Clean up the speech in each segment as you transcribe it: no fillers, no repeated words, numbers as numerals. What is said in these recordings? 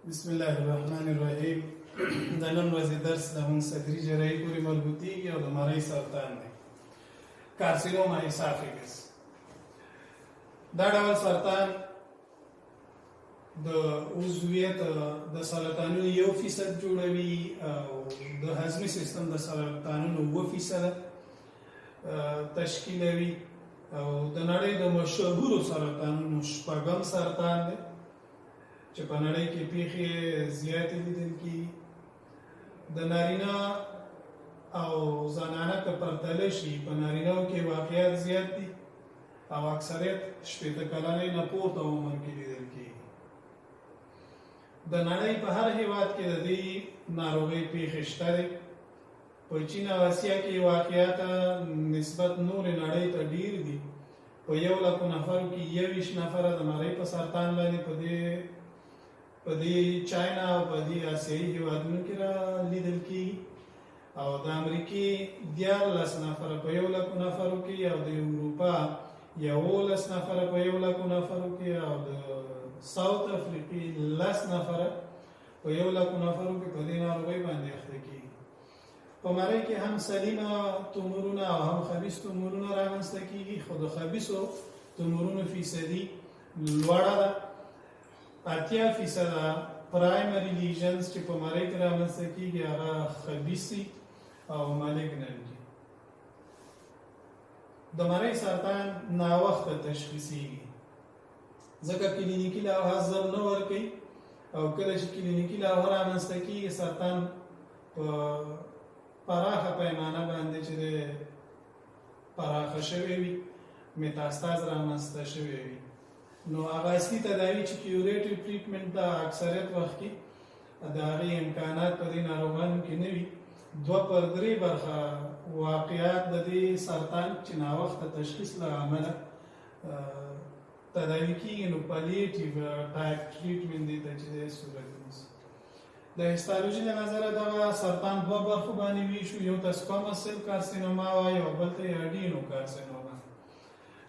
بسم الله الرحمن الرحیم. د نن ورځې درس د موږ صدري جراحي پورې مربوطیږي او د مرۍ سرطان دی، کارسینوما اسافیګس. دا ډول سرطان د عضویت د سرطانونو 1% جوړوي او د هضمي سیستم د سرطانونو 2% تشکیلوي او د نړۍ د مشهورو سرطانونو 6 سرطان دی چې په نړۍ کې پیښې زیاتې لیدل کېږي. د نارینه او زنانه که پرتله شي په نارینه‌و کې واقعیت زیات دي او اکثریت 80 کلنۍ نه پورته عمر کې لیدل کېږي. د نړۍ په هر هیواد کې د دې ناروغۍ پیښې شته دي. په چین او اسیا کې واقعیت نسبت نور نړۍ ته ډیر دي. په 100,000 نفرو کې 21 نفره د مرۍ په سرطان باندې په دې چاینا او په دې آسیایي هیوادونو کې را لیدل کېږي او د امریکې 13 نفره په 100,000 نفرو کې او د اروپا 11 نفره په 100,000 نفرو کې او د ساوث افریقې 10 نفره په 100,000 نفرو کې په دې ناروغۍ باندې اخته کېږي. په مرۍ کې هم سلیمه تومورونه او هم خبیث تومورونه رامنځته کېږي، خو د خبیثو تومورونو فیصدي لوړه ده. 80% پرایمری لیژنز چې په مرۍ کې رامنځته کېږي هغه خبیثي او مالیګننټ دي. د مرۍ سرطان ناوخته تشخیصیږي ځکه کلینیکي لوحه زر نه ورکوي او کله چې کلینیکي لوحه رامنځته کېږي سرطان په پراخه پیمانه باندې چې پراخه شوی وي، میتاستاز رامنځته شوی وي، نو هغه اصلي تداوی چې کیوریټیو ټریټمنټ دا اکثریت وخت کې د هغې امکانات په دې ناروغانو کې نه وي. 2/3 برخه واقعیات د دې سرطان چې ناوخته تشخیص له امله تداوی کېږي، نو پالیټیو ټایپ ټریټمنټ دی ته چې صورت نیسي. د هیستالوژي له نظره دغه سرطان 2 برخو باندې ویشو، یو ته سکومس سیل کارسینوما وایي او بل ته یې اډینو کارسینوما.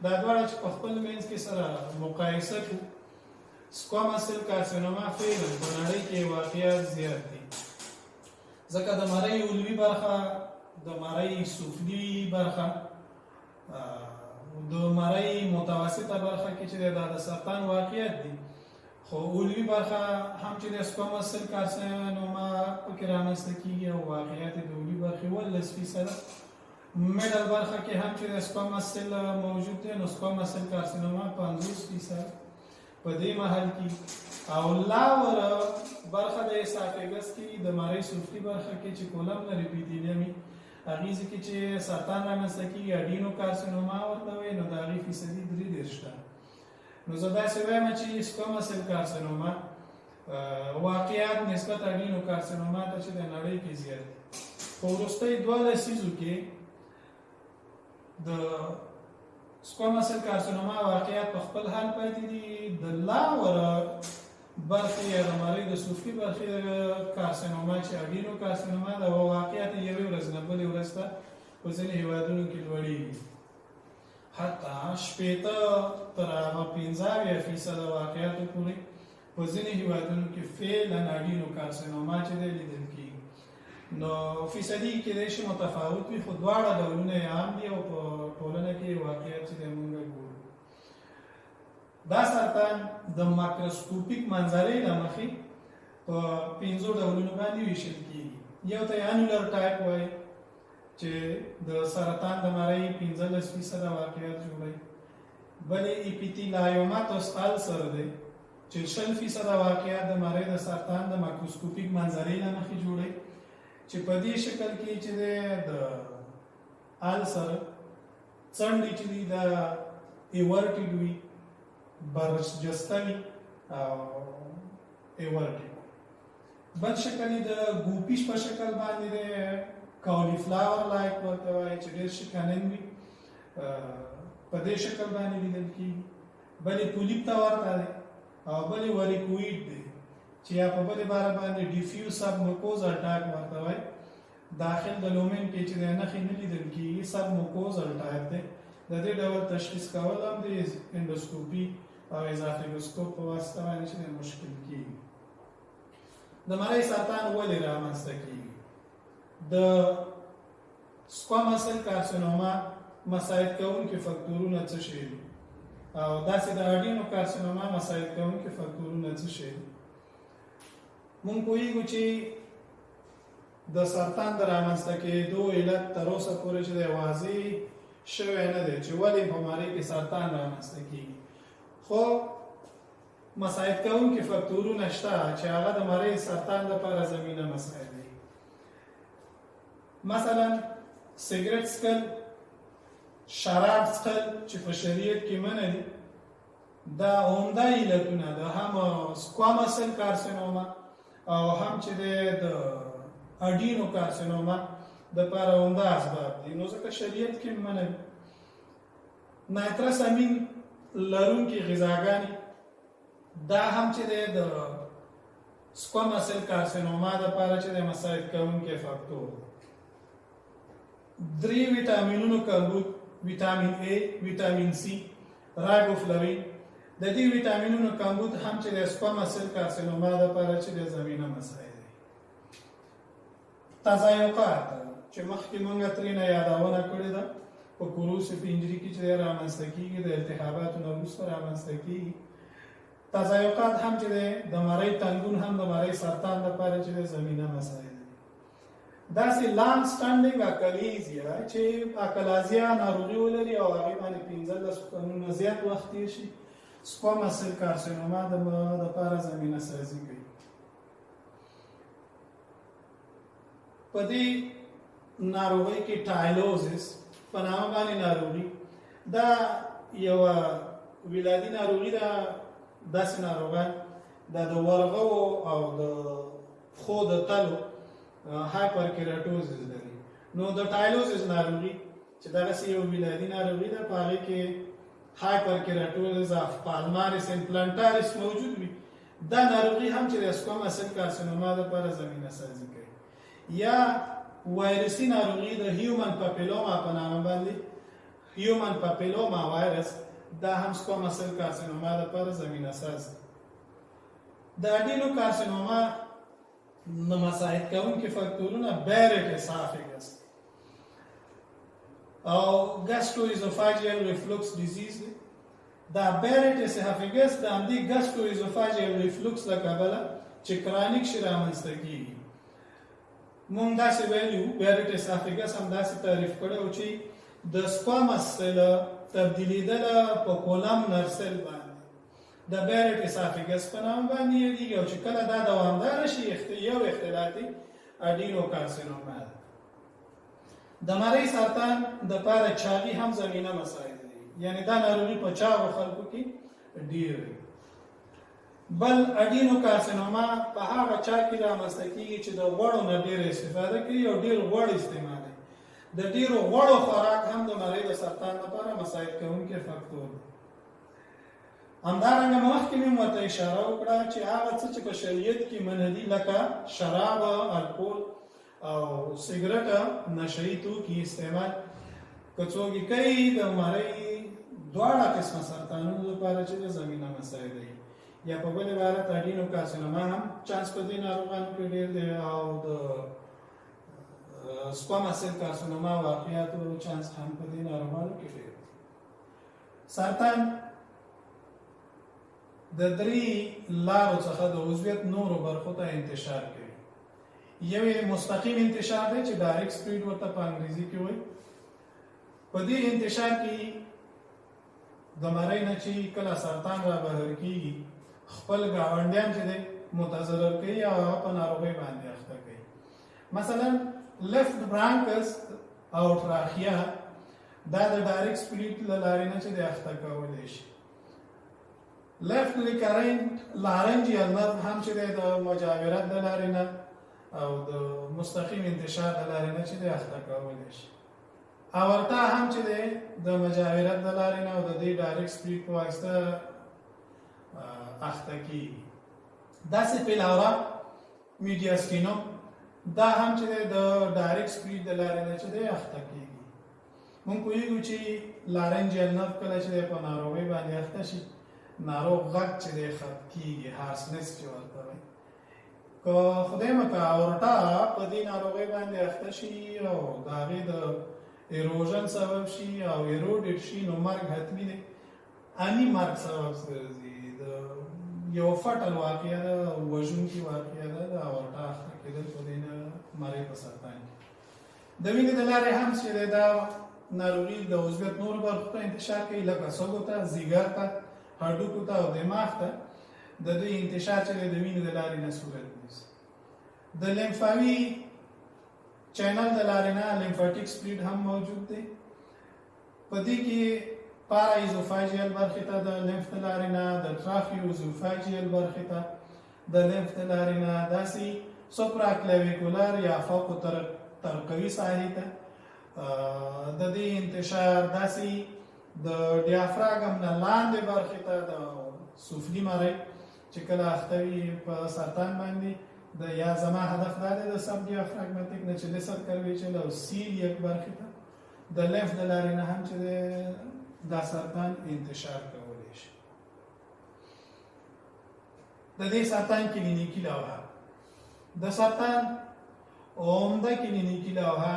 دا دواړه چې په خپل منځ کې سره مقایسه کړو، سکومس سیل کارسینوما فعلا په نړۍ کې واقعیت زیات دي ځکه د مرۍ علوي برخه، د مرۍ سفلي برخه، د مرۍ متوسطه برخه کې چې دا د سرطان واقعیت دي، خو علوي برخه هم چې د سکومس سیل کارسینوما پکې رامنځته کېږي او واقعیت د علوي برخې 11%. میډل برخه کې هم چې د سکومس سیل موجود دی، نو سکومس سیل کارسینوما 50% په دې محل کې، او لاور برخه د اسافیګس کې د مرۍ سفلي برخه کې چې کولمنر اپیتیلیوم هغې کې چې سرطان رامنځته کېږي اډینو کارسینوما ورته وایي، نو د هغې فیصدي 33%. نو زه داسې وایم چې سکومس سیل کارسینوما واقعیت نسبت اډینو کارسینوما ته چې د نړۍ کې زیات دي. په وروستۍ 2 لسیزو کې د سکومس سیل کارسینوما واقعیت په خپل حال پاتې دي. د لاور برخې یا د مرۍ د سفلي برخې کارسینوما چې اډینو کارسینوما د واقعیت یوې ورځ نه بلې ورځ ته په ځینې هیوادونو کې لوړېږي، حتی 80 تر 50% واقعیتو پورې په ځینې هیوادونو کې فعلا اډینو کارسینوما چې دی لیدل کېږي. نو فیصدي کېدای شي متفاوت وي، خو دواړه ډولونه یې عام دي او په ټولنه کې واقعیت چې دی موږ ګورو. دا سرطان د مایکروسکوپیک منظرې له مخې په 5 ډولونو باندې ویشل کېږي. یو ته انولر ټایپ وایي چې د سرطان د مرۍ 15% واقعیت جوړوي، بل یې اپیتیلایوماتوس السر دی چې 60% واقعیت د مرۍ د سرطان د مایکروسکوپیک منظرې له مخې جوړوي، چې په دې شکل کې چې د السر څنډې چې دي دا ایورټیډ وي، برجسته وي او ایورټیډ. بل شکل یې د ګوپیش په شکل باندې دی، کالیفلاور لایک ورته وایي چې ډېر شکنن وي، په دې شکل باندې لیدل کېږي. بل یې پولیپ ته ورته دی او بل یې وریکویډ دی چې یا په بلې باره باندې ډیفیوز سب موکوزل ټایپ ورته وایي. داخل د لومین کې چې د نښې نه لیدل کېږي سب موکوزل ټایپ دی. د دې ډول تشخیص کول هم د اندوسکوپي او ازافیګوسکوپ په واسطه باندې چې مشکل کېږي. د مرۍ سرطان ولې رامنځته کیږي؟ د سکوامس سیل کارسینوما مساعد کوونکي فکتورونه څه شي دي او داسې د اډینو کارسینوما مساعد کوونکي فکتورونه څه شي دي؟ مونږ پوهیږو چې د سرطان د رامنځته کېدو علت تر اوسه پورې چې د واضح شوی نه دی چې ولې په مرۍ کې سرطان رامنځته کیږي، خو مساعد کوونکي فکتورونه شته چې هغه د مرۍ سرطان لپاره زمینه مساعد دي. مثلا سیګریټ څښل، شراب څښل چې په شریعت کې منع دي، دا عمده علتونه ده، هم سکوامس سیل کارسینوما او هم چې د اډینو کارسینوما د لپاره عمده اسباب دي. نو ځکه شریعت کې منع دي. نایترس امین لرونکي غذاګانې دا هم چې د سکوامس سیل کارسینوما د لپاره چې د مساعد کوونکي فاکتور. 3 ویټامینونو کمبود، ویټامین A، ویټامین C، رایبوفلاوین، د دې ویټامینونو کمبود هم چې د سکوامس سیل کارسینوما د لپاره چې د زمینه مساعد دي. تضایقات چې مخکې مونږ ترېنه یادونه کړې ده په کوروسیف انجري کې چې رامنځته کېږي، د التهاباتو نه وروسته رامنځته کېږي. تضایقات هم چې د مرۍ تنګون هم د مرۍ سرطان لپاره چې د زمینه مساعد دي. داسې لانګ سټانډینګ اکلیزیا چې اکلازیا ناروغي ولري او هغې باندې 15 کلونو زیات وخت تېر شي، سکوامس سیل کارسینوما د لپاره زمینه سازي کوي. په دې ناروغۍ کې ټایلوزس په نامه باندې ناروغي دا یو ولادي ناروغي ده. داسې ناروغان دا د ورغو او د پښو د تلو هایپرکیراتوزس لري. نو د ټایلوزس ناروغي چې دغسې یو ولادي ناروغي ده، په هغې کې هایپرکیراتوزس اف پالمارس امپلانټارس موجود وي. دا ناروغي هم چې د سکوامس سیل کارسینوما لپاره زمینه سازي کوي. یا وایرسي ناروغي د هیومن پاپیلوما په نامه باندې، هیومن پاپیلوما وایرس، دا هم سکوامس سیل کارسینوما لپاره زمینه ساز دی. د اډینو کارسینوما د مساعد کوونکي فکتورونه بیریټ اسافیګس او ګاسټروایزوفاجیل ریفلوکس ډیزیز دی. دا بیریټ اسافیګس د همدې ګاسټروایزوفاجیل ریفلوکس له کبله چې کرانیک شي رامنځته کېږي. مونږ داسې ویلي وو، بیریټ اسافیګس هم داسې تعریف کړی و چې د سکوامس سیل تبدیلیدله په کولمنر سیل باندې د بیریټ اسافیګس په نام باندې یادېږي، او چې کله دا دوامداره شي یو اختلاطي اډینو کارسینوما ده. د مرۍ سرطان دپاره چاغي هم زمینه مساعد دي، یعنې دا ناروغي په چاغو خلکو کې ډېر وي. بل اډینو کارسینوما په هغه چا کې رامنځته کېږي چې د غوړو نه ډېره استفاده کوي او ډېر غوړ استعمالوي. د ډېرو غوړو خوراک هم د مرۍ د سرطان لپاره مساعد کوونکی فکتور دی. همدارنګه مخکې مې ورته اشاره وکړه چې هغه څه چې په شریعت کې منع دي لکه شراب، الکول او سیګرټ، نشهیي توکي استعمال که څوک یې کوي، د مرۍ دواړه قسمه سرطانونو لپاره چې د زمینه مساعد دی. یا په بل عبارت اډینو کارسینوما هم چانس په دې ناروغانو کې ډېر دی او د سکوامس سیل کارسینوما واقعیاتو چانس هم په دې ناروغانو کې ډېر دی. سرطان د 3 لارو څخه د عضویت نورو برخو ته انتشار کوي. یو مستقیم انتشار دی چې ډایرکټ سپریډ ورته په انګریزي کې وایي. په دې انتشار کې د مرۍ نه چې کله سرطان را بهر کېږي، خپل ګاونډیان چې دی متضرر کوي او هغه په ناروغۍ باندې اخته کوي. مثلا لیفت برانکس او تراخیا دا د ډایرکټ سپریډ له لارې نه چې دی اخته کولی شي. لیفت ریکرنٹ لارنجیل نرو هم چې د مجاورت د لارې نه او د مستقیم انتشار د لارې نه چې د اخته کولی شي. اورتا هم چې د مجاورت د لارې نه او د دې ډایرکټ سپریډ په واسطه اخته کېږي. داسې پیلاورا میډیاسټینوم دا هم چې د ډایرکټ سپریډ د لارې نه چې د اخته کېږي. مونږ پوهېږو چې لارنجیل نرو کله چې په ناروغۍ باندې اخته شي، ناروغ غږ چې دی ختم کېږي، هارسنس چې ورته وایي. که خدای مکه اورټا په دې ناروغۍ باندې اخته شي او د هغې د ایروژن سبب شي او ایروډډ شي نو مرګ حتمي دی. اني مرګ سبب ګرځي د یو فټل واقعه ده، وژونکې واقعه ده د اورټا اخته کېدل په دې مرۍ په سرطان کې. د وینې د لارې هم چې دی دا ناروغي د عضویت نورو برخو ته انتشار کوي، لکه سږو ته، ځیګر ته، هډوکو ته او دماغ ته. د دوی انتشار چې دی د وینې د لارې نه صورت نیسي. د لیمفاوي چینل د لارې نه لیمفاټیک سپلیډ هم موجود دی. په دې کې پارا ایزوفاجیل برخې ته د لیمف د لارې نه، د ټراخیوزوفاجیل برخې ته د لیمف د لارې نه، داسې سوپرا کلیویکولر یا فوق ترقوي ساحې ته د دې انتشار، داسې د ډیافراګم نه لاندې برخې ته د سفلي مرۍ چې کله اخته وي په سرطان باندې د یا زما هدف دا دی د سب ډیافراګماتیک نه چې د سرکرویچل او سیلیک برخې ته د لیمف د لارې نه هم چې دا سرطان انتشار کولی شي. د دې سرطان کلینیکي لوحه، د سرطان عمده کلینیکي لوحه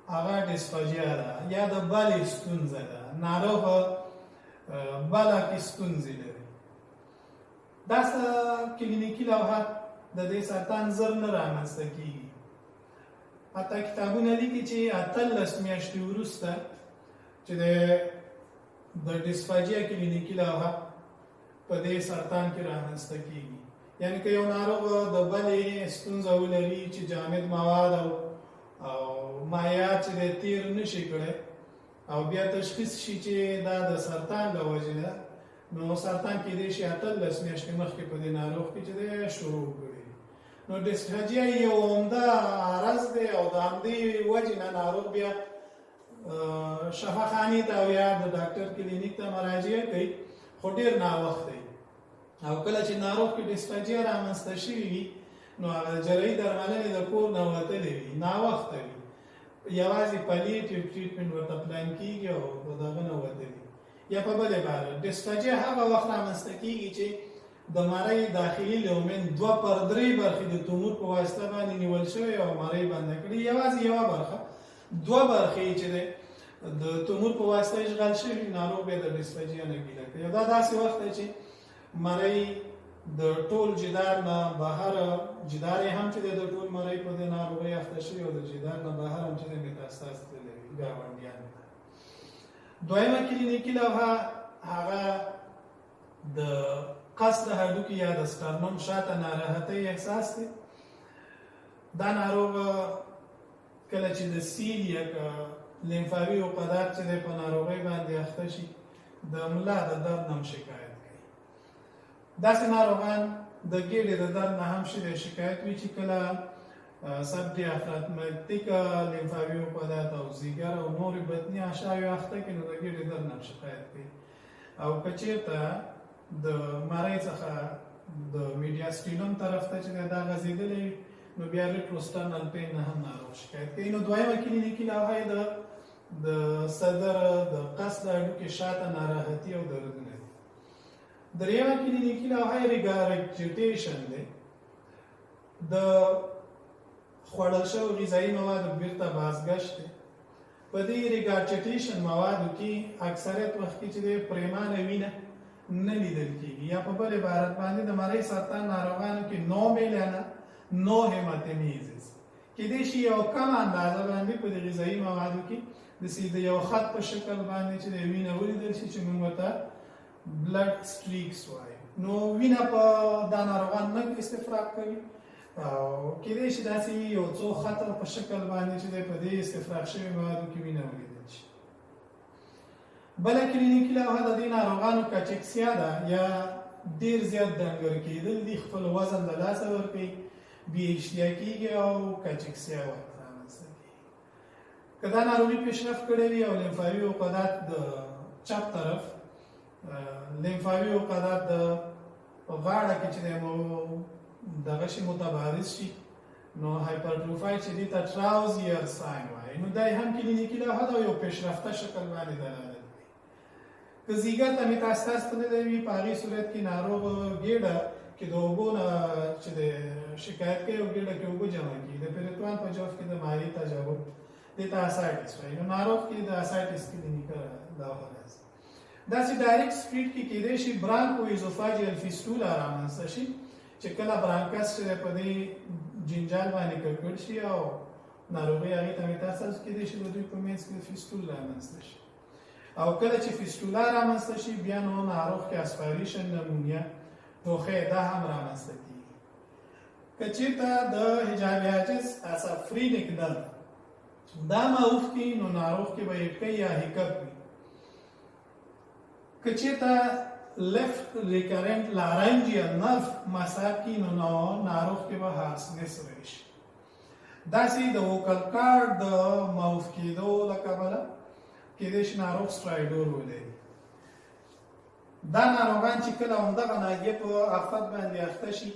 هغه ډسفاجیا ده یا د بلې ستونزه ده، ناروغ بله کې ستونزې لري. دا کلینیکي لوحه د دې سرطان زر نه رامنځته کېږي. حتی کتابونه لیکي چې 18 میاشتې وروسته چې د ډسفاجیا کلینیکي لوحه په دې سرطان کې رامنځته کېږي. یعنی که یو ناروغ د بلې ستونزه ولري چې جامد مواد او مایعات چې تیر نشي کړی او بیا تشخیص شي چې دا د سرطان له وجې ده، نو سرطان کېدای شي 18 میاشتې مخکې په دې ناروغ کې چې دی شروع کړي. نو ډسفاجیا یو عمده عرض دی او د همدې وجې نه ناروغ بیا شفاخانې ته او یا د ډاکټر کلینیک ته مراجعه کوي، خو ډېر ناوخته وي. او کله چې ناروغ کې ډسفاجیا رامنځته شوي وي نو هغه جراحي درملنې د کور نه وتلې وي، ناوخته وي، یوازې پلیټیو ټریټمنټ ورته پلان کېږي او د دغه نه وتلي. یا په بلې باره ډسفاجیا هغه وخت رامنځته کېږي چې د مرۍ داخلي لومن 2/3 برخې د تومور په واسطه باندې نیول شوی او مرۍ بنده کړي، یوازې یوه برخه 2 برخې چې د تومور په واسطه اشغال شوي، ناروغ بیا د ډسفاجیا نه ګیله کوي. دا داسې وخت دی چې مرۍ د ټول جدار نه بهر، جدار یې هم چې د ټول مرۍ په دې ناروغۍ اخته شوي او د جدار نه بهر هم چې د میتاستاز تللی ګاونډیان. دویمه کلینیکي لوحه هغه د قصد هډوکي یا د سټرنم شاته ناراحتۍ احساس دی. دا ناروغ کله چې د سیلیک لیمفاوي عقدات چې په ناروغۍ باندې اخته شي د ملا د درد نه شکایت کوي. داسې ناروغان د ګیډې د درد نه هم شکایت وي چې کله سب ډیافراګماتیک لیمفاوي عقدات او ځیګر او نورې بطني اعشاوې اخته کړي نو د ګیډې درد نه شکایت کوي. او که چېرته د مرۍ څخه د میډیاسټینوم طرف ته چې دا غځېدلی نو بیا ریټروسټرنل پین نه هم ناروغ شکایت کوي. نو دویمه کلینیکي لوحه یې د صدر د قصد هډوکي شاته ناراحتي او دردونه دي. دریمه کلینیکي لوحه یې ریګارجیټیشن دی. د خوړل شوو غذایي موادو بیرته بازګشت دی. په دې ریګارجیټیشن موادو کې اکثریت وخت کې چې د پریمانه وینه نه لیدل کېږي، یا په بل عبارت باندې د مرۍ سرطان ناروغانو کې 9 میلیونه 9 هیماتیمیزس کېدای شي یو کم اندازه باندې په دې غذایي موادو کې د یو خط په شکل باندې چې د وینه ولیدل شي چې موږ ورته بلډ سټریکس وایو. نو وینه په دا ناروغان نه استفراغ کوي او کېدای شي داسې یو څو خطه په شکل باندې چې په دې استفراغ شوي موادو کې وینه ولیدل شي. بله کلینیکي لوحه د دې ناروغانو کاچکسیا ده یا ډېر زیات ډنګر کېدل دي، خپل وزن له لاسه ورکوي، بې اشتیا کېږي او کاچکسیا ورته رامنځته کېږي. که دا ناروغي پیشرفت کړی وي او لیمفاوي عقدات د چپ طرف لیمفاوي عقدات د غاړه کې چې دغه شي متبارز شي نو هایپرټروفای چې دې ته ټراوزیر ساین وایي، نو دا هم کلینیکي لوحه ده او یو پیشرفته شکل باندې دلالت کوي. که ځیګر ته میتاستاز تللی وي په هغې صورت کې ناروغ ګېډه کې د اوبو نه چې د شکایت کوي او ګډه کې اوبه جمع کړي د پیرتوان په جوف کې د مایع تجاوب دې ته اسایټس وایي نو ناروغ کې د اسایټس کلینیکل دا راځي داسې ډایرکټ سټریټ کې کېدای شي برانکو ایزوفاجیل فیسټولا رامنځته شي چې کله برانکس چې په دې جنجال باندې ککړ شي او ناروغي هغې ته میتاسس کېدای شي د دوی په منځ کې فیسټول رامنځته شي او کله چې فیسټولا رامنځته شي بیا نو ناروغ کې اسپایریشن نمونیا ټوخی دا هم رامنځته کېږي که چېرته د حجابي عاجز اسافرینیک نرو دا معروف کړي نو ناروغ کې به هټکۍ یا هیکپ وي که چېرته لیفت ریکرنٹ لارنجیل نرف مساج کی نو ناروغ کې به هارسنس راشي داسې د وکل کارډ د معاف کېدو له کبله کېدای شي ناروغ سټرایډور ولري دا ناروغان چې کله همدغه ناحیه په آفت باندې اخته شي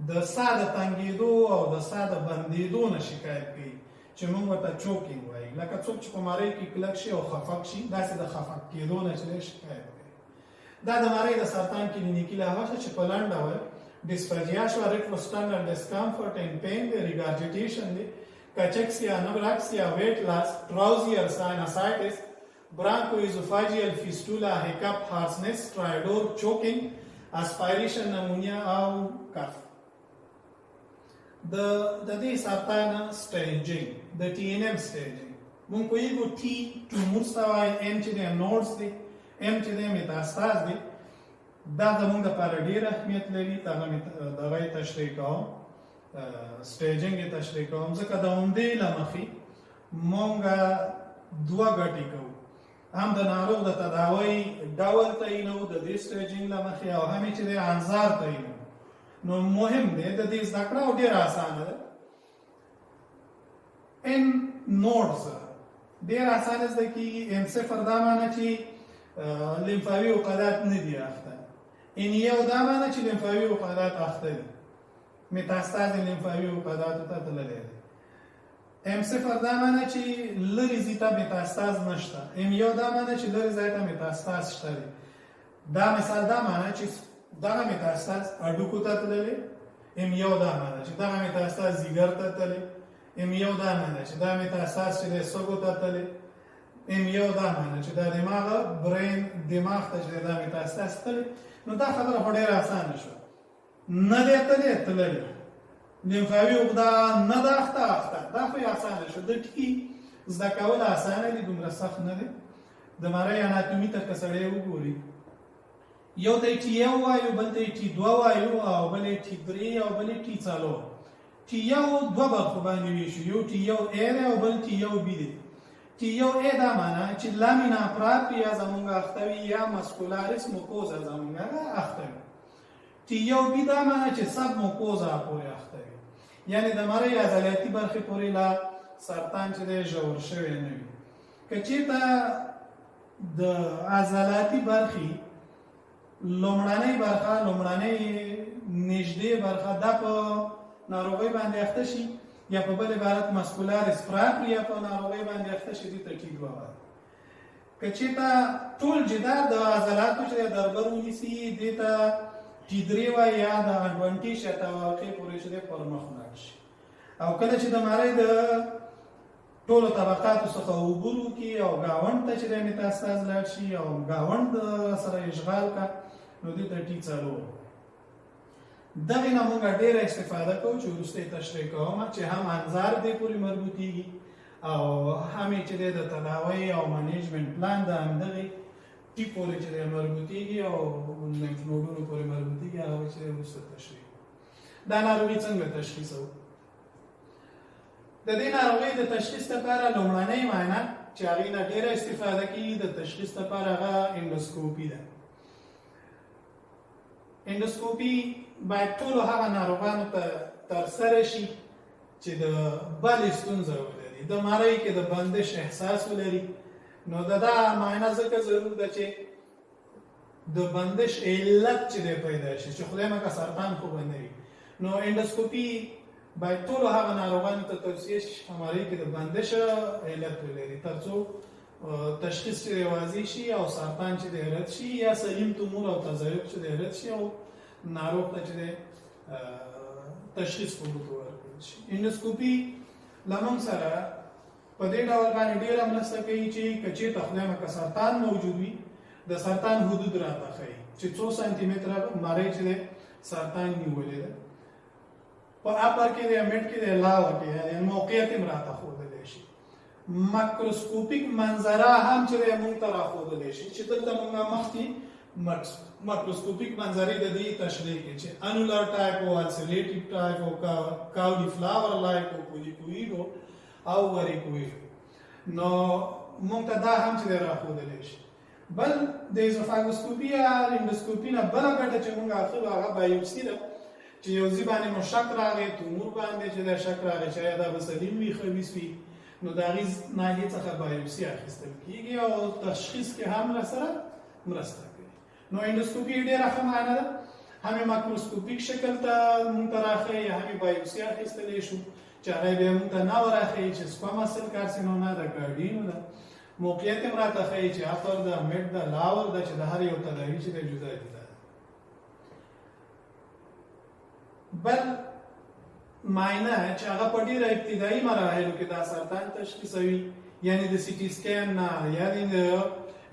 د ساه د تنګېدو او د ساه د بندېدو نه شکایت کوي چې موږ ورته چوکینګ وایي لکه څوک چې په مرۍ کې کلک شي او خفق شي داسې د خفق کېدو نه چې شکایت کوي دا د مرۍ د سرطان کلینیکي لحاظ چې په لنډ ډول ډسفاجیا شو ریټروسټرنل ډسکمفورټ اینڈ پین دی ریګارجیټیشن دی کاچکسیا نبراکسیا ویټ لاس ډراوزي اور ساینسایټس برانکوایزوفاجیل فیسټولا هیکپ هارسنس سټرایډور چوکینګ اسپایریشن نمونیا او کف د دې سرطان سټیجینګ د ټي ان ام سټیجینګ مونږ کویګو ټي ټومور سوای ام چې د نوډز دی ام چې د میتاستاز دی دا زموږ لپاره ډېر اهمیت لري دغه یې تشریح کوم سټیجینګ یې تشریح کوم ځکه د عمدې له مخې مونږ دوه ګټې کوو هم د ناروغ د تداوی ډول تعینو د دې سټیجینګ له مخې او هم چې د انظار تعینو نو مهم دی د دې زده کړه او ډېره اسانه ده ان نوډز ډېر اسانه زده کېږي ام صفر دا معنی چې لیمفاوي عقدات نه دي اخته ان یو دا معنی چې لیمفاوي عقدات اخته دي میتاستاز لیمفاوي عقداتو ته تللی دی ام صفر دا معنی چې لرې ځای ته میتاستاز نشته ام یو دا معنی چې لرې ځای ته میتاستاز شته دی دا مثال دا معنی چې دغه میتاستاز هډوکو ته تللی ام یو دا معنی چې دغه میتاستاز ځیګر ته تللی ام یو دا معنی چې دا میتاستاز چې د سږو ته تللی ام یو دا معنی چې دا دماغ ته چې دا میتاستاز تللی نو دا خبره خو ډېره اسانه شوه نه دی تللی لیمفاوي عقده نه ده اخته دا خو یې اسانه شو د ټکي زده کول اسانه دي دومره سخت نه دی د مرۍ اناتومي ته که سړی وګوري یو ته یې ټي یو وایو بل ته یې ټي دوه وایو او بل یې ټي درې او بل یې ټي څلور ټي یو دوه برخو باندې ویشو یو ټي یو ای دی او بل ټي یو بي دی ټي یو ای دا معنی چې لامینا پراپریا زمونږ اخته وي یا مسکولارس موکوزا زمونږ اخته وي ټي یو بي دا معنی چې سب موکوزا پورې اخته وي یعنی د مرۍ عضلاتي برخې پورې لا سرطان چې دی ژور شوی نه وي که چېرته د عضلاتي برخې لومړنۍ برخه لومړنۍ نږدې برخه دا په ناروغۍ باندې اخته شي یا په بل عبارت مسکولارس پراپریا په ناروغۍ باندې اخته شي دې ته ټي دوه وایي که چېرته ټول جدار د عضلاتو چې دربر ونیسي دې ته ټي درې وایي یا د اډوانټیش یا توقع پورې چې دی پر مخ ولاړ شي او کله چې د مرۍ د ټولو طبقاتو څخه عبور وکړي او ګاونډ ته چې دی میتاستاز لاړ شي او ګاونډ سره اشغال کا نو دې ته ټي څلور دغې نه موږ ډېره استفاده کوو چې وروسته یې تشریح کوم چې هم انظار دې پورې مربوطېږي او هم یې چې دی د تداوی او منیجمنټ پلان د همدغې ټي پورې چې دی مربوطېږي او لیمف نوډونو پورې مربوطېږي هغه چې دی وروسته تشریح دا ناروغي څنګه تشخیصوو د دې ناروغۍ د تشخیص لپاره لومړنۍ معاینه چې هغې نه ډېره استفاده کېږي د تشخیص لپاره هغه انډوسکوپي ده انډوسکوپي باید ټولو هغه ناروغانو ته ترسره شي چې د بلې ستونزه ولري د مرۍ کې د بندش احساس ولري نو دا معاینه ځکه ضرور ده چې د بندش علت چې دی پیدا شي چې خدای مکړه سرطان خو به نه وي نو انډوسکوپي باید ټولو هغه ناروغانو ته توصیه شي چې په مرۍ کې د بندش علت ولري تر څو تشخیص چې دی واضح شي او سرطان چې دی رد شي یا سلیم تومور او تضاعف چې دی رد شي او ناروغ ته چې دی تشخیص په موږ ورکړل شي. اندوسکوپي لمن سره په دې ډول باندې ډېره مرسته کوي چې کچې خدای مکه سرطان موجود وي د سرطان حدود راته ښیي چې څو سانتي متره مری چې سرطان نیولې ده په اپر کې د میډ کې د لاو کې یعنی موقعیت هم راته ښودلی شي. ماکروسکوپیک منظره هم چې موږ ته راښودلی شي چې دلته موږ مخکې ماکروسکوپیک منظرې د دې تشریح کې چې انولر ټایپ او السریټیو ټایپ او کاولی فلاور لایک او پولیپوئید او وریکوئید نو موږ ته دا هم چې راښودلی شي. بل د ایزوفاګوسکوپي یا اندوسکوپي نه بله ګټه چې موږ اخلو هغه بایوپسي ده چې یو ځای باندې مو شک راغی تومور باندې چې دا شک راغی چې دا به سلیم وي خبیث وي نو د هغې ناحیې څخه بایوپسي اخیستل کېږي او تشخیص کې هم سره مرسته کوي. نو اندوسکوپي ډېره ښه معنا ده هم ماکروسکوپیک شکل ته موږ ته راښیي هم بایوپسي اخیستلی شو چې هغه بیا موږ ته نه وراښیي چې سکوما سل کارسینوما ده ګارډینو ده موقعیت هم راته ښیي چې اپر ده میډ ده لاور ده چې د هر یو تداوي چې د جدا جدا ده. بل معاینه چې هغه په ډېره ابتدایي مراحلو کې دا سرطان تشخیصوي یعنی د سی ټي سکین نه یا د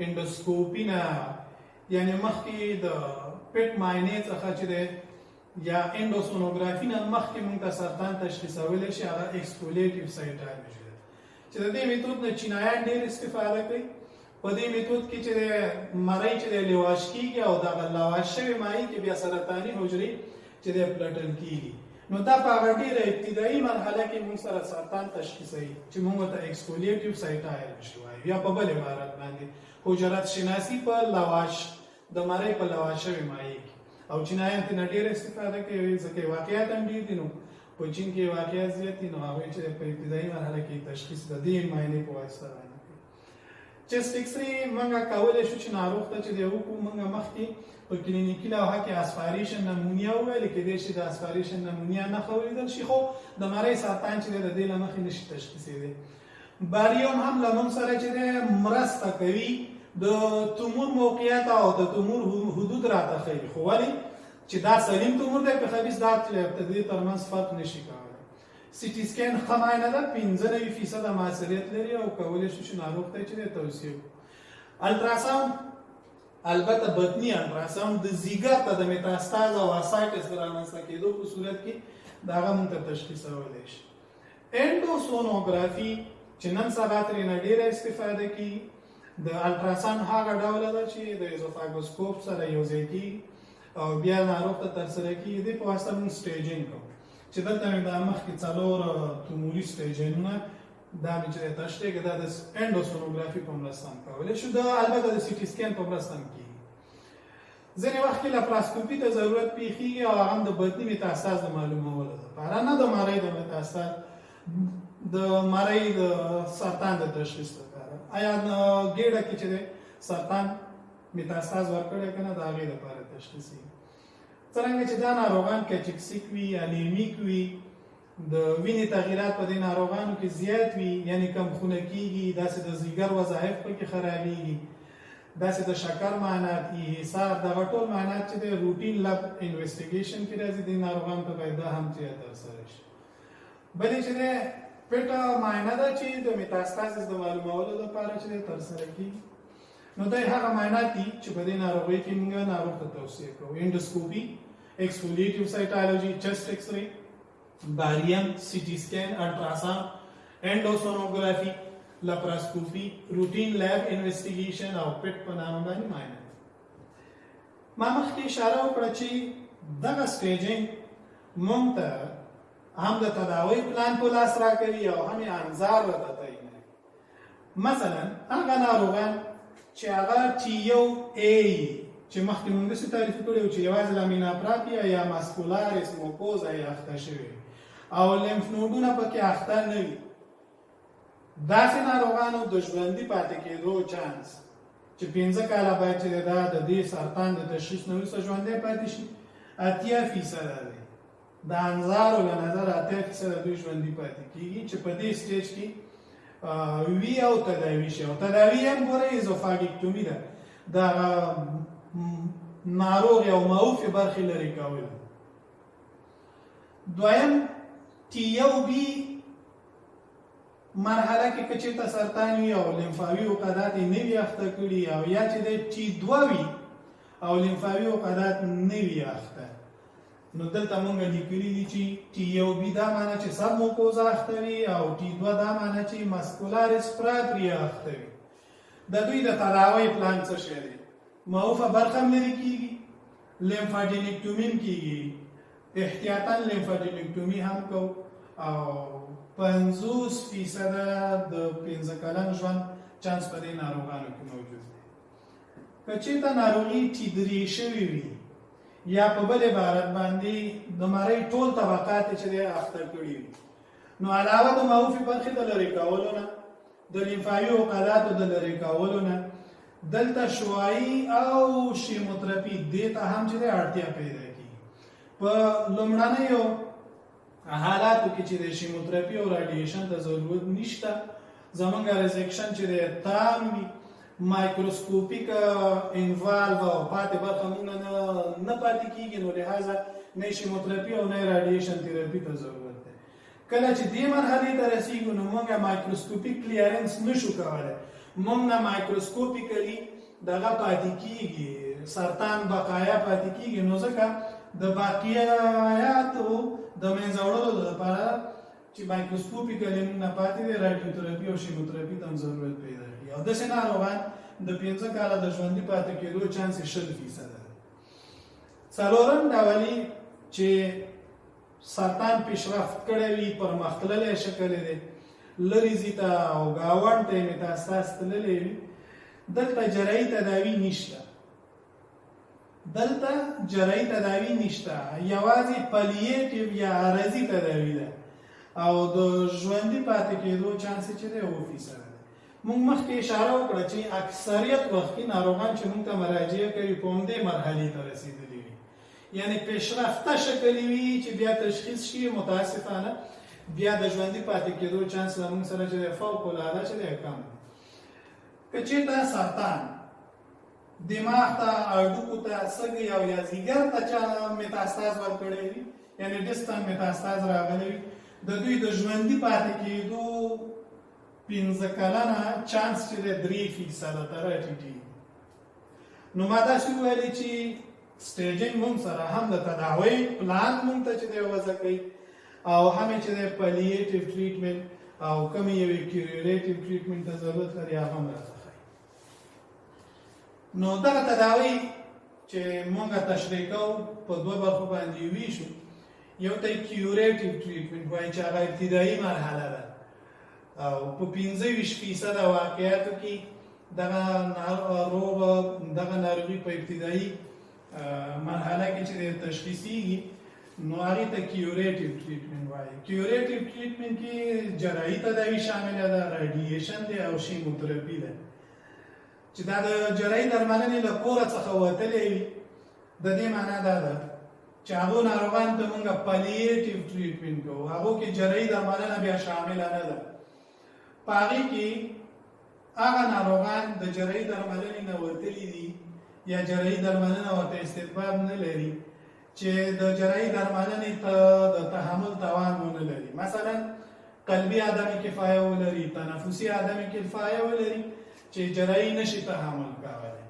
اندوسکوپي نه یعنی مخکې د پټ معاینې څخه چې دی یا اندوسونوګرافي نه مخکې موږ ته سرطان تشخیصولی شي هغه ایکسفولیټیو سایټالوژي ده چې د دې میتود نه چینایان ډېر استفاده کوي. په دې میتود کې چې مری چې دی لواش کېږي او دغه لواش شوې مایع کې بیا سرطاني حجرې چې دی پلټل کېږي نو دا په هغه ډېره ابتدایي مرحله کې موږ سره سرطان تشخیصوي چې موږ ته ایکسفولیټیو سایټالوژي وایو یا په بل عبارت باندې حجرات شناسي په لواش د مری په لواش شوې مایع کې او چینایان ترې ډېره استفاده کوي ځکه واقعیت هم ډېر دي نو په چین کې واقعیت زیات دي نو هغوی چې په ابتدایي مرحله کې تشخیص د دې معاینې په واسطه باندې کوي. چست ایکسرې موږ کولی شو چې ناروغ ته چې دی وکړو موږ مخکې په کلینیکي لوحه کې اسپایریشن نمونیا وویل کېدای شي د اسپایریشن نمونیا نښه ولیدل شي خو د مری سرطان چې دی د دې له مخې نشي تشخیصېدی. باریوم هم له موږ سره چې دی مرسته کوي د تومور موقعیت او د تومور حدود راته ښیي خو ولې چې دا سلیم تومور دی که خبیث دا د دې ترمنځ فرق نشي کولی. سی ټي سکین ښه معاینه ده 95% موثریت لري او کولی شو چې ناروغ ته چې دی توصیه وکړو. الټراساوند البته بطني الټراساوند د ځیګر ته د میتاستاز او اسایټس د رامنځته کېدو په صورت کې د هغه موږ ته تشخیصولی شي. اندوسونوګرافي چې نن سبا ترېنه ډېره استفاده کېږي د الټراساوند هغه ډوله ده چې د ایزوفاګوسکوپ سره یوځای کېږي او بیا ناروغ ته ترسره کېږي. دې په واسطه موږ سټیجینګ کوو چې دلته مې دا مخکې 4 توموري سټیجینګونه دا مې چې تشریح کړه دا د اندوسونوګرافي په مرسته هم کولی شو دا البته د سی ټي سکین په مرسته هم کېږي. ځینې وخت کې لپراسکوپي ته ضرورت پیښیږي او هغه هم د بطني میتاستاز د معلومولو لپاره نه د مری د میتاستاز د مری د سرطان د تشخیص لپاره آیا ګېډه کې چې سرطان میتاستاز ورکړی که نه د هغې لپاره تشخیصېږي. څرنګه چې دا ناروغان کچکسیک وي انیمیک وي د وینې تغییرات په دې ناروغانو کې زیات وي یعنی کم خونه کېږي داسې د ځیګر وظایف پکې خرابېږي داسې د شکر معاینات حصار دغه ټول معاینات چې د روټین لب انویسټیګیشن کې راځي د ناروغانو ته باید دا هم چې ترسره شي. بلې چې د پټه معاینه ده چې د میتاستازیس د معلومولو لپاره چې ترسره کېږي نو دا هغه معاینات دي چې په دې ناروغۍ کې موږ ناروغ ته توصیه کوو. اندوسکوپي ایکسفولیټیو سایټالوژي چست ایکسرې باریم سی ټي سکین الټراساوند اندوسونوګرافي لپراسکوپي روټین لیب انویسټیګیشن او پټ په نامه باندې معاینه. ما مخکې اشاره وکړه چې دغه سټیجینګ موږ ته هم د تداوی پلان په لاس راکوي او هم یې انظار راته تعیینوي. مثلا هغه ناروغان چې هغه T1A چې مخکې موږ داسې تعریف کړی و چې یوازې لامینه پراپیا یا ماسکولارس موکوزا یې اخته شوي او لیمف نودونه پکې اخته نه وي داسې ناروغانو د ژوندي پاتې کېدو چانس چې 15 کاله باید چې دا د دې سرطان د تشخیص نه وروسته ژوندی پاتې شي 80% دی. د انظارو له نظره 80% دوی ژوندي پاتې کېږي چې په دې سټیج کې وی او تداوي شي او تداوي هم ګوره ایزوفاګیکټومي ده د ناروغ او معوفې برخې لرې کول. دویم ټي یو بي مرحله کې کچې ته سرطان وي او لیمفاوي عقدات یې نه وي اخته کړي او یا چې د ټي 2 وي او لیمفاوي عقدات نه وي اخته، نو دلته مونږ لیکلي دي چې ټي یو بي دا معنی چې سب موکوزا اخته وي او ټي 2 دا معنی چې مسکولار اسپراتري اخته وي. د دوی د تداوی پلان څه شی دی؟ معوفه برخه هم لري کیږي، لیمفاډینیکټومي هم کیږي، احتیاطاً لیمفاډینیکټومي هم کو او 50% د 15 کلن ژوند چانس په دې ناروغانو کې موجود دی. که چېرته ناروغي ټي 3 شوې وي یا په بل عبارت باندې د مرۍ ټول طبقات چې دی اخته کړي وي، نو علاوه د معوفي برخې د لرې کولو نه، د لیمفاوي عقداتو د لرې کولو نه، دلته شعاعي او شیموتراپي دې ته هم چې دی اړتیا پیدا کېږي. په لومړنیو حالاتو کې چې د شیموتراپي او راډیشن ته ضرورت نشته، زمونږ ریزیکشن چې دی تام وي، مایکروسکوپیک انوالو او پاتې برخه مونږ نه پاتې کېږي، نو لهذا نه شیموتراپي او نه راډیشن تراپي ته ضرورت دی. کله چې دې مرحلې ته رسېږو نو مونږ مایکروسکوپیک کلیرنس نشو کولی، مونږ نه مایکروسکوپیکلی دغه پاتې کېږي، سرطان بقایا پاتې کېږي، نو ځکه د باقیاتو د منځه وړلو لپاره چې مایکروسکوپیکلی مونږ نه پاتې دی، راډیوتراپي او شیموتراپي ته هم ضرورت پیدا کېږي. او داسې ناروغان د 15 کاله د ژوندي پاتې کېدو چانس یې 0% دی. څلورم ډول چې سرطان پیشرفت کړی وي، پرمختللی شکل دی، لرې ځي ته او ګاونډ ته یې میتاستاز تللی وي، دلته جراحي تداوي نشته. دلته جراحي تداوي نشته، یوازې پلیټیو یا عرضي تداوي ده او د ژوندي پاتې کېدو چانس چې دی 0% دی. موږ مخکې اشاره وکړه چې اکثریت وخت کې ناروغان چې موږ ته مراجعه کوي په همدې مرحلې ته رسېدلي وي، یعنی پیشرفته شکل وي چې بیا تشخیص شي، متاسفانه بیا د ژوندي پاتې کېدو چانس زموږ سره چې دی فوق العاده چې دی کم دی. که چېرته سرطان دماغ ته، هډوکو ته، سږي او یا ځیګر ته چا میتاستاز ورکړی وي، یعنی ډسټنټ میتاستاز راغلی وي، د دوی د ژوندي پاتې کېدو 15 کلنه چانس چې دی 3% ته راټیټېږي. نو ما داسې وویلې چې سټیجنګ مونږ سره هم د تداوی پلان مونږ ته چې دی وضع کوي او هم چې دی پلیټیو ټریټمنټ او کومې یوې کیوریټیو ټریټمنټ ته ضرورت لري هغه هم راته ښایي. نو دغه تداوی چې مونږ تشریح کوو په دوه برخو باندې ویشو. یو ته کیوریټیو ټریټمنټ وایي چې هغه ابتدایي مرحله ده او په 25% واقعیاتو کې دغه ناروغي په ابتدایي مرحله کې چې تشخیصیږي نو هغې ته کیوریټیو ټریټمنټ وایي. کیوریټیو ټریټمنټ کې جراحي تداوي شامله ده، راډیشن دی او شیموتراپي ده. چې دا د جراحي درملنې له کوره څخه وتلی وي، د دې معنا دا ده چې هغو ناروغانو ته موږ پلیټیو ټریټمنټ کوو، هغو کې جراحي درملنه بیا شامله نه ده. په هغې کې هغه ناروغان د جراحي درملنې نه وتلي دي یا جراحي درملنه ورته استطباب نه لري چې د جراحي درملنې ته د تحمل توان ونه لري. مثلا قلبي عدم کفایه ولري، تنفسي عدم کفایه ولري چې جراحي نشي تحمل کولی،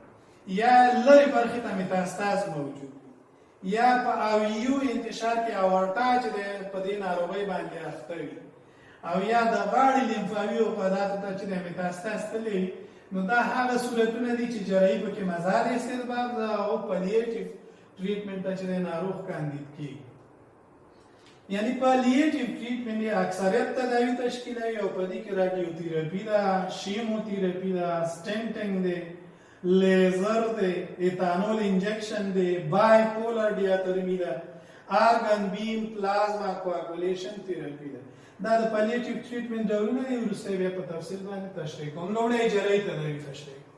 یا لرې برخې ته میتاستاز موجود یا په اویو انتشار کې اورټا چې په دې ناروغۍ باندې اخته وي او یا د غاړې لیمفاوي عقداتو ته چې د میتاستاز تللی وي، نو دا هغه صورتونه دي چې جراحي پکې مزار استطباب ده او پلیټیو ټریټمنټ ته چې د ناروغ کاندید کېږي. یعنی پلیټیو ټریټمنټ یې اکثریت تداوي تشکیلوي او په دې کې راډیوتراپي ده، شیموتراپي ده، سټنټنګ دی، لیزر دی، ایتانول انجکشن دی، بای پولر ډیاترمي ده، آرګن بیم پلازما کوآګولیشن تراپي ده. دا د پلیټیو ټریټمنټ ډولونه دي، وروسته بیا په تفصیل باندې تشریح کوم. لومړی جراحي تداوي تشریح کوم.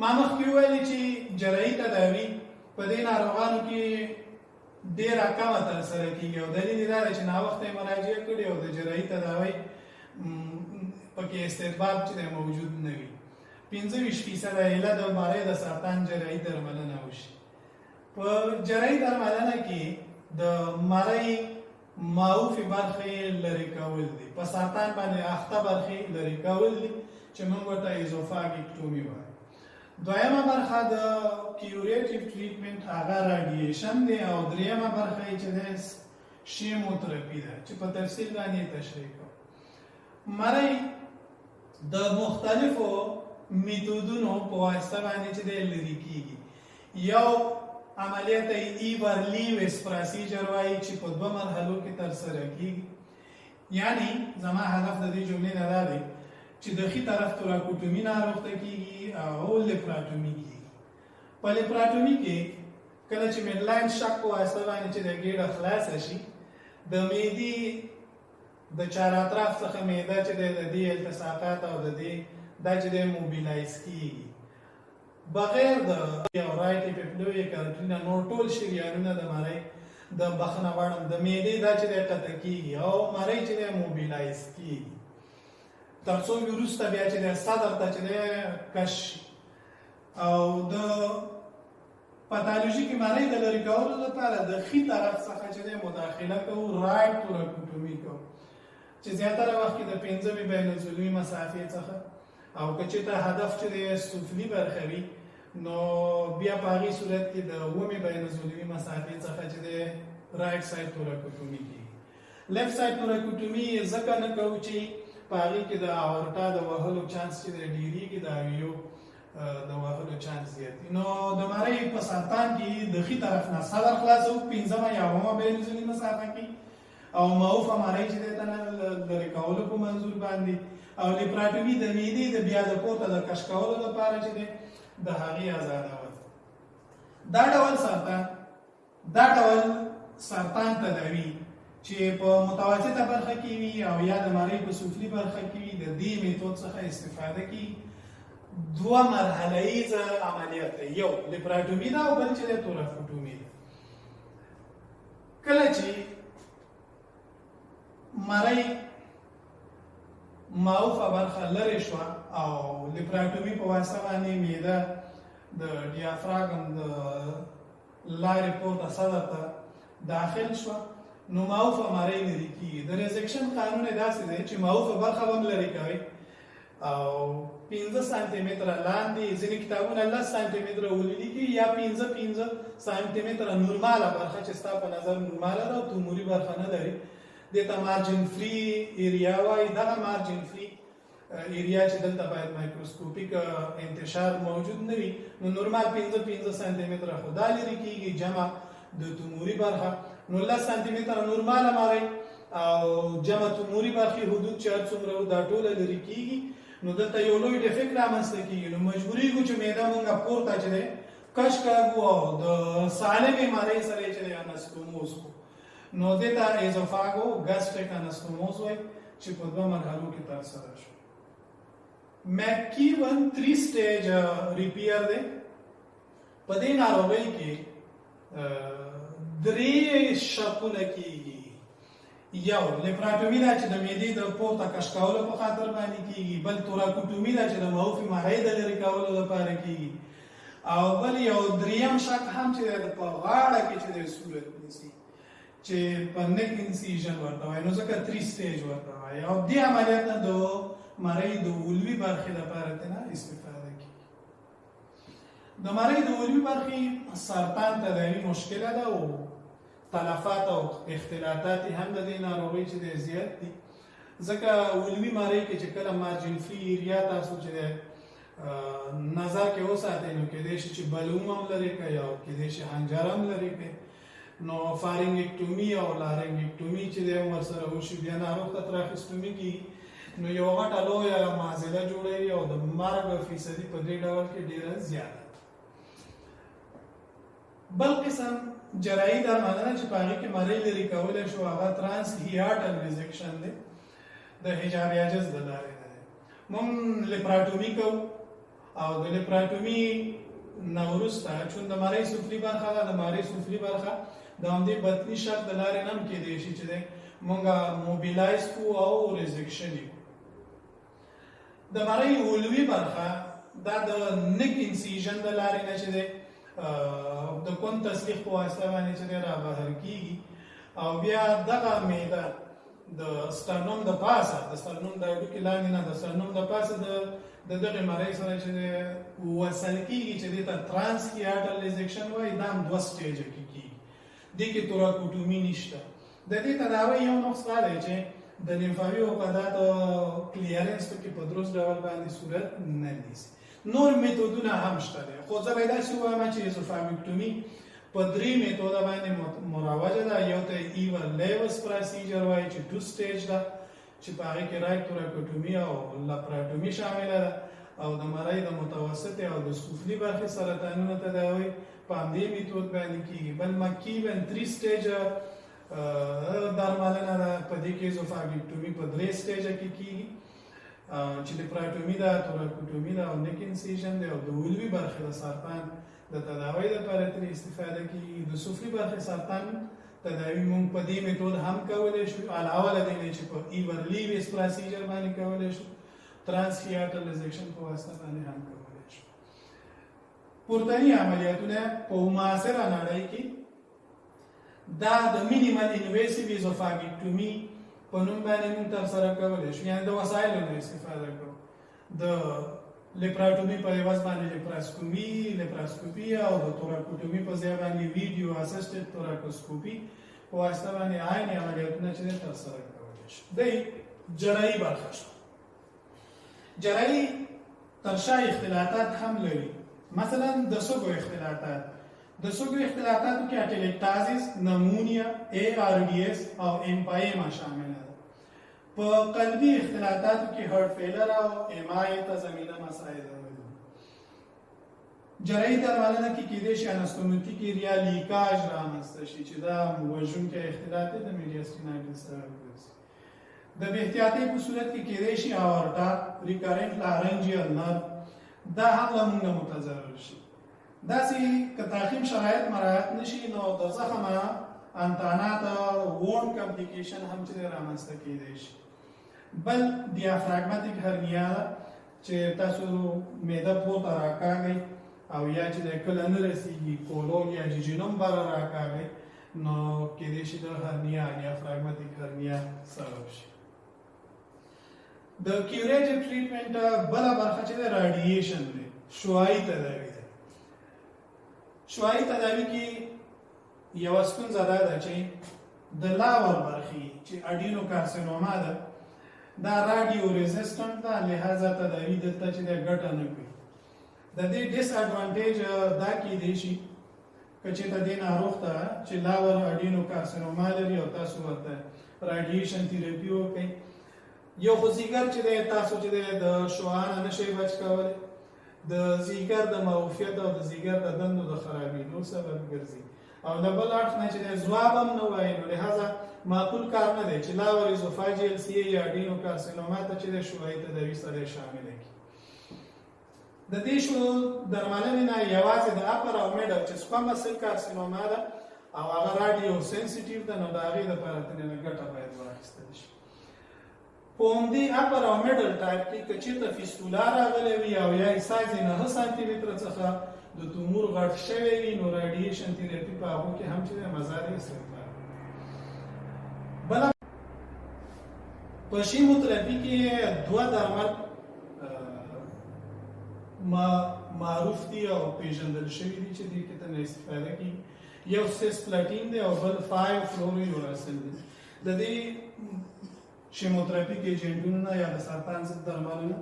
ما مخکې وویلې چې جراحي تداوي په دې ناروغانو کې ډېره کمه ترسره کېږي او دلیل یې دا دی چې ناوخته یې مراجعه کړې او د جراحي تداوی پکې استطباب چې دی موجود نه وي. 25% ایله د مارۍ د سرطان جراحي درملنه وشي. په جراحي درملنه کې د مړی معوفي برخې لرې کول دي، په سرطان باندې اخته برخې لرې کول دي چې موږ ورته ایزوفاګیکټومي وایو. دویمه برخه د کیوریټیو ټریټمنټ هغه راډیشن دی، او دریمه برخه یې چې ده شیموتراپي ده چې په تفصیل باندې تشریح کوم. مړی د مختلفو میتودونو په واسطه باندې چې ده لرې کیږي. یو عملیات ایورلیوس پروسیجر وایي چې په دوه مرحلو کې ترسره کیږي. یعنی زما هدف د دې جملې نه دا دی چې د ښي طرف توراکوټومي ناروغ ته کیږي او لیپراټومي کیږي. په لیپراټومي کې کله چې میډلاین شک په واسطه باندې چې د ګېډه خلاصه شي، د معدې د چار اطراف څخه معده چې د دې التصاقات او د دې دا چې د موبیلایز کیږي بغیر د یو رایټ اپیپلوی کارټرینا نور ټول شریانونه د مړی د بخنه وړم د معدې دا چې د قطع کیږي او مړی چې د موبیلایز کیږي تر څو وروسته بیا چې د صدر ته چې د کش او د پاتالوژي کې مړی د لرې کولو لپاره د ښي طرف څخه چې د مداخله کوو رایټ توراکوټومي کوو چې زیاتره وخت کې د 5 بین الزلوي مسافې څخه او که چېرته هدف چې د سفلي برخه وي نو بیا په هغې صورت کې د 9 بین الزلوي مسافې څخه چې د رایټ سایډ توراکوټومي کېږي. لیفټ سایډ توراکوټومي ځکه نه کوو چې په هغې کې د اورټا د وهلو چانس چې د ډېرېږي د اویو د وهلو چانس زیات دي. نو د مړی په سرطان کې د ښي طرف نه صدر خلاصو 5 یا 9 بین الزلوي مسافه کې او معوفه مړی چې دی ته لرې کولو په منظور باندې او لیپراټومي د معدې د بیا د پورته د کش کولو لپاره چې دی د هغې ازادول. دا ډول سرطان تداوي چې په متوسطه برخه کې وي او یا د مړی په سفلي برخه کې وي د دې میتود څخه استفاده کوي. دوه مرحله ییز عملیات دی، یو لیپراټومي ده او بل چې دی توراکوټومي ده. کله چې مړی معوفه برخه لرې شوه او لیپراټومي په واسطه باندې معده د ډیافراګم د لارې پورته صدر ته داخل شوه نو معوفه مړی لرې کېږي. د ریزکشن قانون یې داسې دی چې معوفه برخه به هم لرې کوئ او 15 سانتي متره لاندې ځینې کتابونه 10 سانتي متره ولیکي یا 15 سانتي متره نورماله برخه چې ستا په نظر نورماله ده او توموري برخه نه لري دې ته مارجن فری ایریا وایي. دغه مارجن فری ایریا چې دلته باید مایکروسکوپیک انتشار موجود نه وي نو نورمال 15 سانتي متره خو دا لرې کېږي جمع د توموري برخه. نو 10 سانتي متره نورماله مړی او جمع توموري برخې حدود چې هر څومره دا ټوله لرې کېږي نو دلته یو لوی ډیفیکټ رامنځته کېږي. نو مجبورېږو چې معده مونږ پورته چې دی کش کاږو او د سالمې مړۍ سره یې چې دی انستوموز کړو نو دې ته ایزوفاګو ګاسټریک انستوموز وایي چې په 2 مرحلو کې ترسره شو. مکیون 3 سټیج ریپیر دی. په دې ناروغۍ کې 3 شکونه کېږي. یو لیپراټومي ده چې د معدې د پورته کش کولو په خاطر باندې کېږي، بل توراکوټومي ده چې د معوفې مړۍ د لرې کولو لپاره کېږي او بل یو دریم شک هم چې په غاړه کې چې د صورت نیسي چې په نیک انسیژن ورته وایي نو ځکه 3 سټیج ورته وایي او دې عملیات نه د مړۍ د ولوي برخې لپاره ترې استفاده کېږي. د مړۍ د ولوي برخې سرطان تداوي مشکله ده او تلفات او اختلاطات هم د دې ناروغۍ چې دی زیات دي ځکه ولوي مړۍ کې چې کله مارجن فری ایریا تاسو چې دی نظر کې وساتئ نو کېدای شي چې بلوم هم لرې کوي او کېدای شي حنجر هم لرې کوي. نو فارینګیکټومي او لارینګیکټومي چې دی ورسره وشي بیا ناروغ ته تراخیستومي کېږي نو یو غټه لویه معضله جوړوي او د مرګ فیصدي په دې ډول کې ډېره زیاته. بل قسم جراحي درملنه چې په هغې کې مړۍ لرې کولی شو هغه ترانس هیاټل ریزکشن دی د حجاب عجز د لارې نه دی. موږ لیپراټومي کوو او د لیپراټومي نه وروسته چون د مړۍ سفلي برخه ده د مړۍ سفلي برخه د همدې بطني شق د لارې نه هم کېدی شي چې دی موږ موبیلایز کړو او ریزکشن یې کړو. د مړۍ علوي برخه دا د نیک انسیژن د لارې نه چې دی د کون تسلیح په واسطه باندې چې را بهر کیږي او بیا دغه معده د سترنوم د پاسه د سترنوم د هډوکي لاندې نه د سترنوم د پاسه د دغه مری سره چې وصل کیږي چې د ترانسکیاټل ریزیکشن وایي دا هم دوه سټیجه کې کیږي دې کې توراکوټومي نشته د دې تداوی یو نقص دا دی چې د لیمفاوي عقداتو کلیرنس پکې په درست ډول باندې صورت نه نیسي نور میتودونه هم شته دي خو زه به داسې ووایم چې ایزوفاګیکټومي په درې میتوده باندې مروجه ده یو ته ایور لیوس پروسیجر وایي چې 2 سټیج ده چې په هغې کې رایټ توراکوټومي او لپراټومي شامله ده او د مرۍ د متوسطې او د سفلي برخې سرطانونو تداوی په همدې میتود باندې کیږي بل مکیبن 3 سټیج درملنه ده په دې کې ایزوفاګیکټومي په 3 سټیجه کې کیږي چې لپراټومي ده توراکوټومي ده او نیک انسیژن ده او د ولوي برخې د سرطان د تداوی لپاره ترې استفاده کیږي د سفلي برخې سرطان تداوی مونږ په دې میتود هم کولی شو علاوه له دې نه چې په ایور لیوس پروسیجر باندې کولی شو ترانسکیاټل ریزیکشن په واسطه باندې هم کولی شو پورتني عملیاتونه په معاصره نړۍ کې دا د مینیمل انویسیو ایزوفاګیکټومي په نوم باندې موږ ترسره کولی شو یعنې د وسایلو نه استفاده کوو د لپراټومي په عوض باندې لپراسکوپي او د توراکوټومي په ځای باندې ویډیو اسسټډ توراکوسکوپي په واسطه باندې عین عملیاتونه چې ترسره کولی شو د جراحي برخه شو جراحي ترشا اختلاطات هم لري مثلا د سږو اختلاطات د سږو اختلاطاتو کې اټیلیکټازیس نمونیا ARDS او امپایما شامل ده په قلبي اختلاطاتو کې هارت فیلر او MI ته زمینه مساعد ده جراحي درملنه کې کېدای شي انستوماتیک ایریا لیکاژ رامنځته شي چې دا وژونکی اختلاط دی د میډیاستینایټس سره ګرځي د بې احتیاطۍ په صورت کې کېدای شي اورټا ریکارنټ لارنجیل نرو دا هم له موږ نه متضرر شي داسې که تعقیم شرایط مراعات نشي نو د زخم انتانات وون کمپلیکیشن هم چې رامنځته کېدای شي بل ډیافراګماتیک هرنیا چې تاسو معده پورته راکاږئ او یا چې د کله نه رسیږي کولون یا جیجینوم بار راکاږئ نو کېدای شي د هرنیا ډیافراګماتیک هرنیا سبب شي د کیوریټیو ټریټمنټ بله برخه چې د راډیېشن دی شعاعي تداوی ده شعاعي تداوی کې یوه ستونزه دا ده چې د لاور برخې چې اډینو کارسینوما ده دا راډیو ریزسټنټ ده لهذا تداوی دلته چې د ګټه نه کوي د دې ډیس اډوانټیج دا کېدای شي که چېرته دې ناروغ ته چې لاور اډینو کارسینوما لري او تاسو ورته راډیېشن تھراپي وکړئ یو خو ځیګر چې دی تاسو چې دی د شعاع نه نشئ بچ کولی د ځیګر د معافیت او د ځیګر د دندو د خرابېدو سبب ګرځي او د بل اړخ نه چې دی ځواب هم نه وایي نو لهذا معقول کار نه دی چې لاور ایزوفاجیل سی یا اډینو کارسینوما ته چې دی شعاعي تداوي سره شامله کړي د دې شو درملنې نه یوازې د اپر او میډل چې سکوامس سیل کارسینوما ده او هغه راډیو سنسیټیو ده نو د هغې دپاره ترېنه ګټه باید واخیستل شي په همدې اپر او میډل ټایپ کې که چېرته فیستولا راغلی وي او یا یې سایز یې 9 سانتي متره څخه د تومور غټ شوی وي نو راډیېشن تھراپي په هغو کې هم چې دی مزار یې استعمال بله په شیموتراپي کې دوه درمل معروف دي او پیژندل شوي دي چې دې کې ترنه استفاده کېږي یو سیسپلاټین دی او بل 5 فلوریوراسل دی د دې شیموتراپیک ایجنټونو یا د سرطان ضد درملونو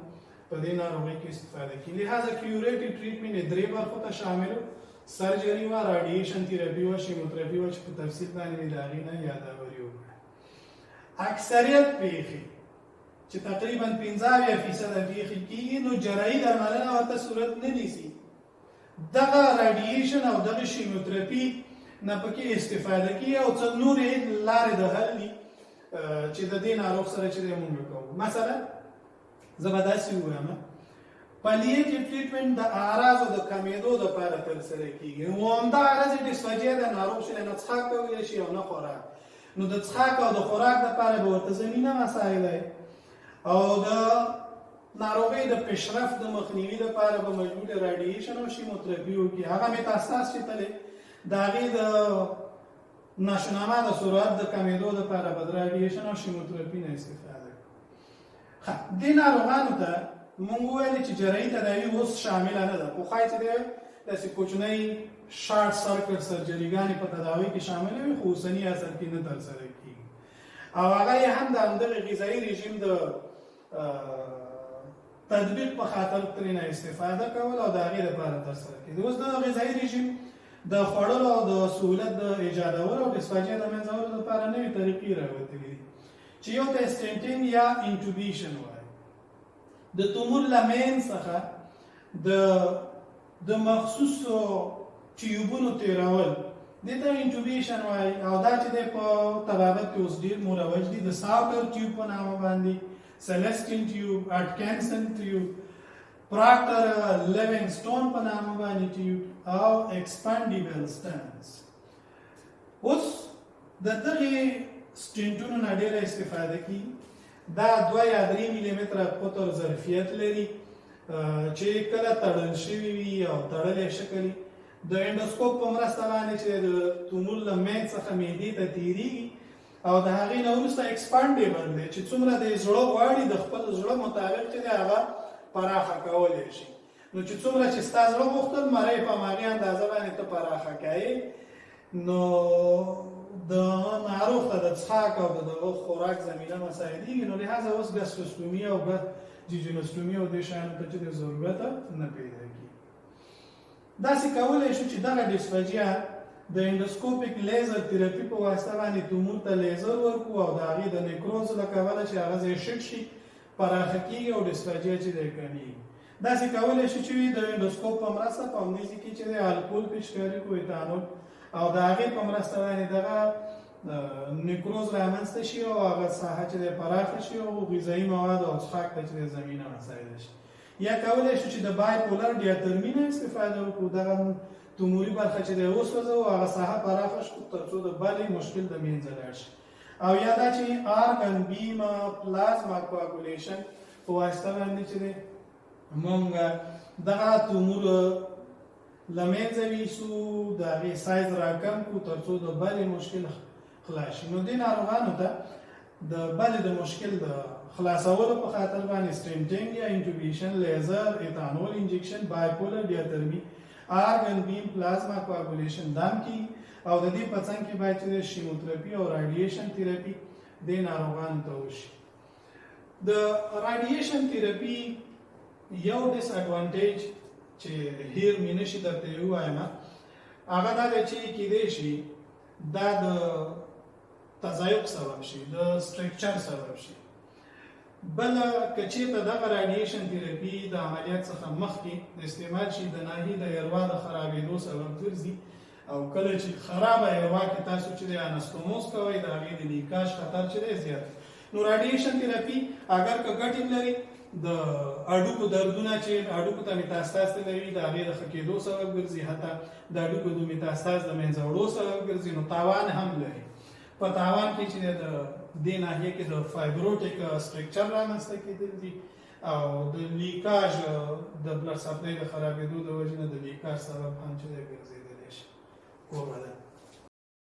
په دې ناروغۍ کې استفاده کېږي لهذا کیوریټیو ټریټمنټ یې درې برخو ته شامل سرجري وه راډیېشن تھراپي وه شیموتراپي وه چې په تفصیل باندې مې د هغې نه یاداوري وکړه اکثریت پېښې چې تقریبا 15% پېښې کېږي نو جراحي درملنه ورته صورت نه نیسي دغه راډیېشن او دغه شیموتراپي نه پکې استفاده کېږي او څه نورې لارې د حل دي چې د دې ناروغ سره چې موږ کوو مثلا زه به داسې ووایم پالیټیو ټریټمنټ د اعراضو د کمېدو دپاره ترسره کېږي نو همدا اعراض ډسفاجیا د ناروغ چې نه څښاک کولی شي او نه خوراک نو د څښاک او د خوراک دپاره به ورته زمینه مسایل دی او د ناروغي د پیشرفت د مخنیوي لپاره به مجبور راډیشن او شیموتراپي وکړي. هغه میتاستاز چې تللی د هغې د نشونما د سرعت د کمېدو لپاره به د راډیشن او شیموتراپي نه استفاده کوي. دې ناروغانو ته موږ وویل چې جراحي تداوي اوس شامله نه ده. پخوا چې دی داسې کوچنۍ شارټ سرکټ سرجریګانې په تداوي کې شاملې وي، خو اوسني عصر کې نه ترسره کېږي. او هغه یې هم د همدغه غذایي رژیم د تطبیق په خاطر ترېنه استفاده کول او د هغې لپاره ترسره کېږي. اوس د غذایي رژیم د خوړلو او د سهولت د ایجادولو او ډسفاجیا د منځه وړلو لپاره نوې طریقې راوتلي دي چې یو ته سټنټینګ یا انټوبیشن وایي. د تومور له مین څخه د مخصوصو ټیوبونو تېرول دې ته انټوبیشن وایي. او دا چې دی په طبابت کې اوس ډېر مروج دي. د ساوټر ټیوب په نامه باندې، سیلسټین ټیوب، اټکنسن ټیوب، پراکټر لیوینګسټون په نامه باندې ټیوب او ایکسپانډیبل سټنټس. اوس د دغې سټنټونو نه ډېره استفاده کېږي. دا 2 یا 3 ملي متره قطر ظرفیت لري چې کله تړل شوي وي او تړلی شکل د انډوسکوپ په مرسته باندې چې د تومور له مین څخه معدې ته تېرېږي او د هغې نه وروسته ایکسپانډیبل دی چې څومره د زړه غواړي د خپل زړه مطابق چې دی هغه پراخه کولی شي. نو چې څومره چې ستا زړه غوښتل مرۍ په هماغې اندازه باندې ته پراخه کوې، نو د ناروغ ته د څښاک او د دغه خوراک زمینه مساعدېږي. نو لهذا اوس ګسټروسټومي او جیجینوسټومي او دې شیانو ته چې د ضرورت نه پیدا کېږي. داسې کولی شو چې دغه ډسفاجیا د انډوسکوپیک لیزر تیراپي په واسطه باندې تومور ته لیزر ورکړو او د هغې د نیکروز له کبله چې هغه ځای شټ شي، پراخه کېږي او ډسفاجیا چې دی کمېږي. داسې کولی شو چې د انډوسکوپ په مرسته په همدې ځای کې چې دی الکول پیچکاري کړو، ایتانول، او د هغې په مرسته باندې دغه نیکروز رامنځته شي او هغه ساحه چې دی پراخه شي او غذایي مواد او څښاک ته چې دی زمینه مساعده شي. یا کولی شو چې د بایپولر ډیاترمي نه استفاده وکړو، دغه توموري برخه چې دی وسوځو او هغه ساحه پراخه شو تر څو د بلې مشکل د منځه لاړ شي. او یا دا چې آرګن بیم پلازما کوآګولیشن په واسطه باندې چې دی موږ دغه تومور له منځه ویسو، د هغې سایز راکم کړو تر څو د بلې مشکل خلاص شي. نو دې ناروغانو ته د بلې د مشکل د خلاصولو په خاطر باندې سټنټینګ یا انټوبیشن، لیزر، ایتانول انجکشن، بایپولر ډیاترمي، آرګن بیم پلازما کوآګولیشن دام کی او د دې په څنګ کې باید چې شیموتراپي او راډیشن تیراپي د ناروغانو ته وشي. د راډیشن تیراپي یو ډیس اډوانټیج چې هیر مې نشي درته یې ووایم هغه دا دی چې کیدای شي دا د تضایق سبب شي، د سټرکچر سبب شي. بل که چېرته دغه راډیشن تیراپي د عملیات څخه مخکې استعمال شي د ناحیې د ایروا د خرابېدو سبب ګرځي او کله چې خرابه ایروا کې تاسو چې د انستوموس کوئ د هغې د لیکاج خطر چې دی زیات. نو راډیشن تیراپي اگر که ګټې لري د اډوکو دردونه چې اډوکو ته میتاستاز لري د هغې د ښه کېدو سبب ګرځي، حتی د اډوکو د میتاستاز د منځه وړو سبب ګرځي، نو تاوان هم لري. په تاوان کې چې د دې ناحیه کې د فایبروټیک سټرکچر رامنځته کېدل دي او د لیکاج د بلډ سپلای د خرابېدو د وجې نه د لیکاج سبب هم چې دی ګرځېدلی شي.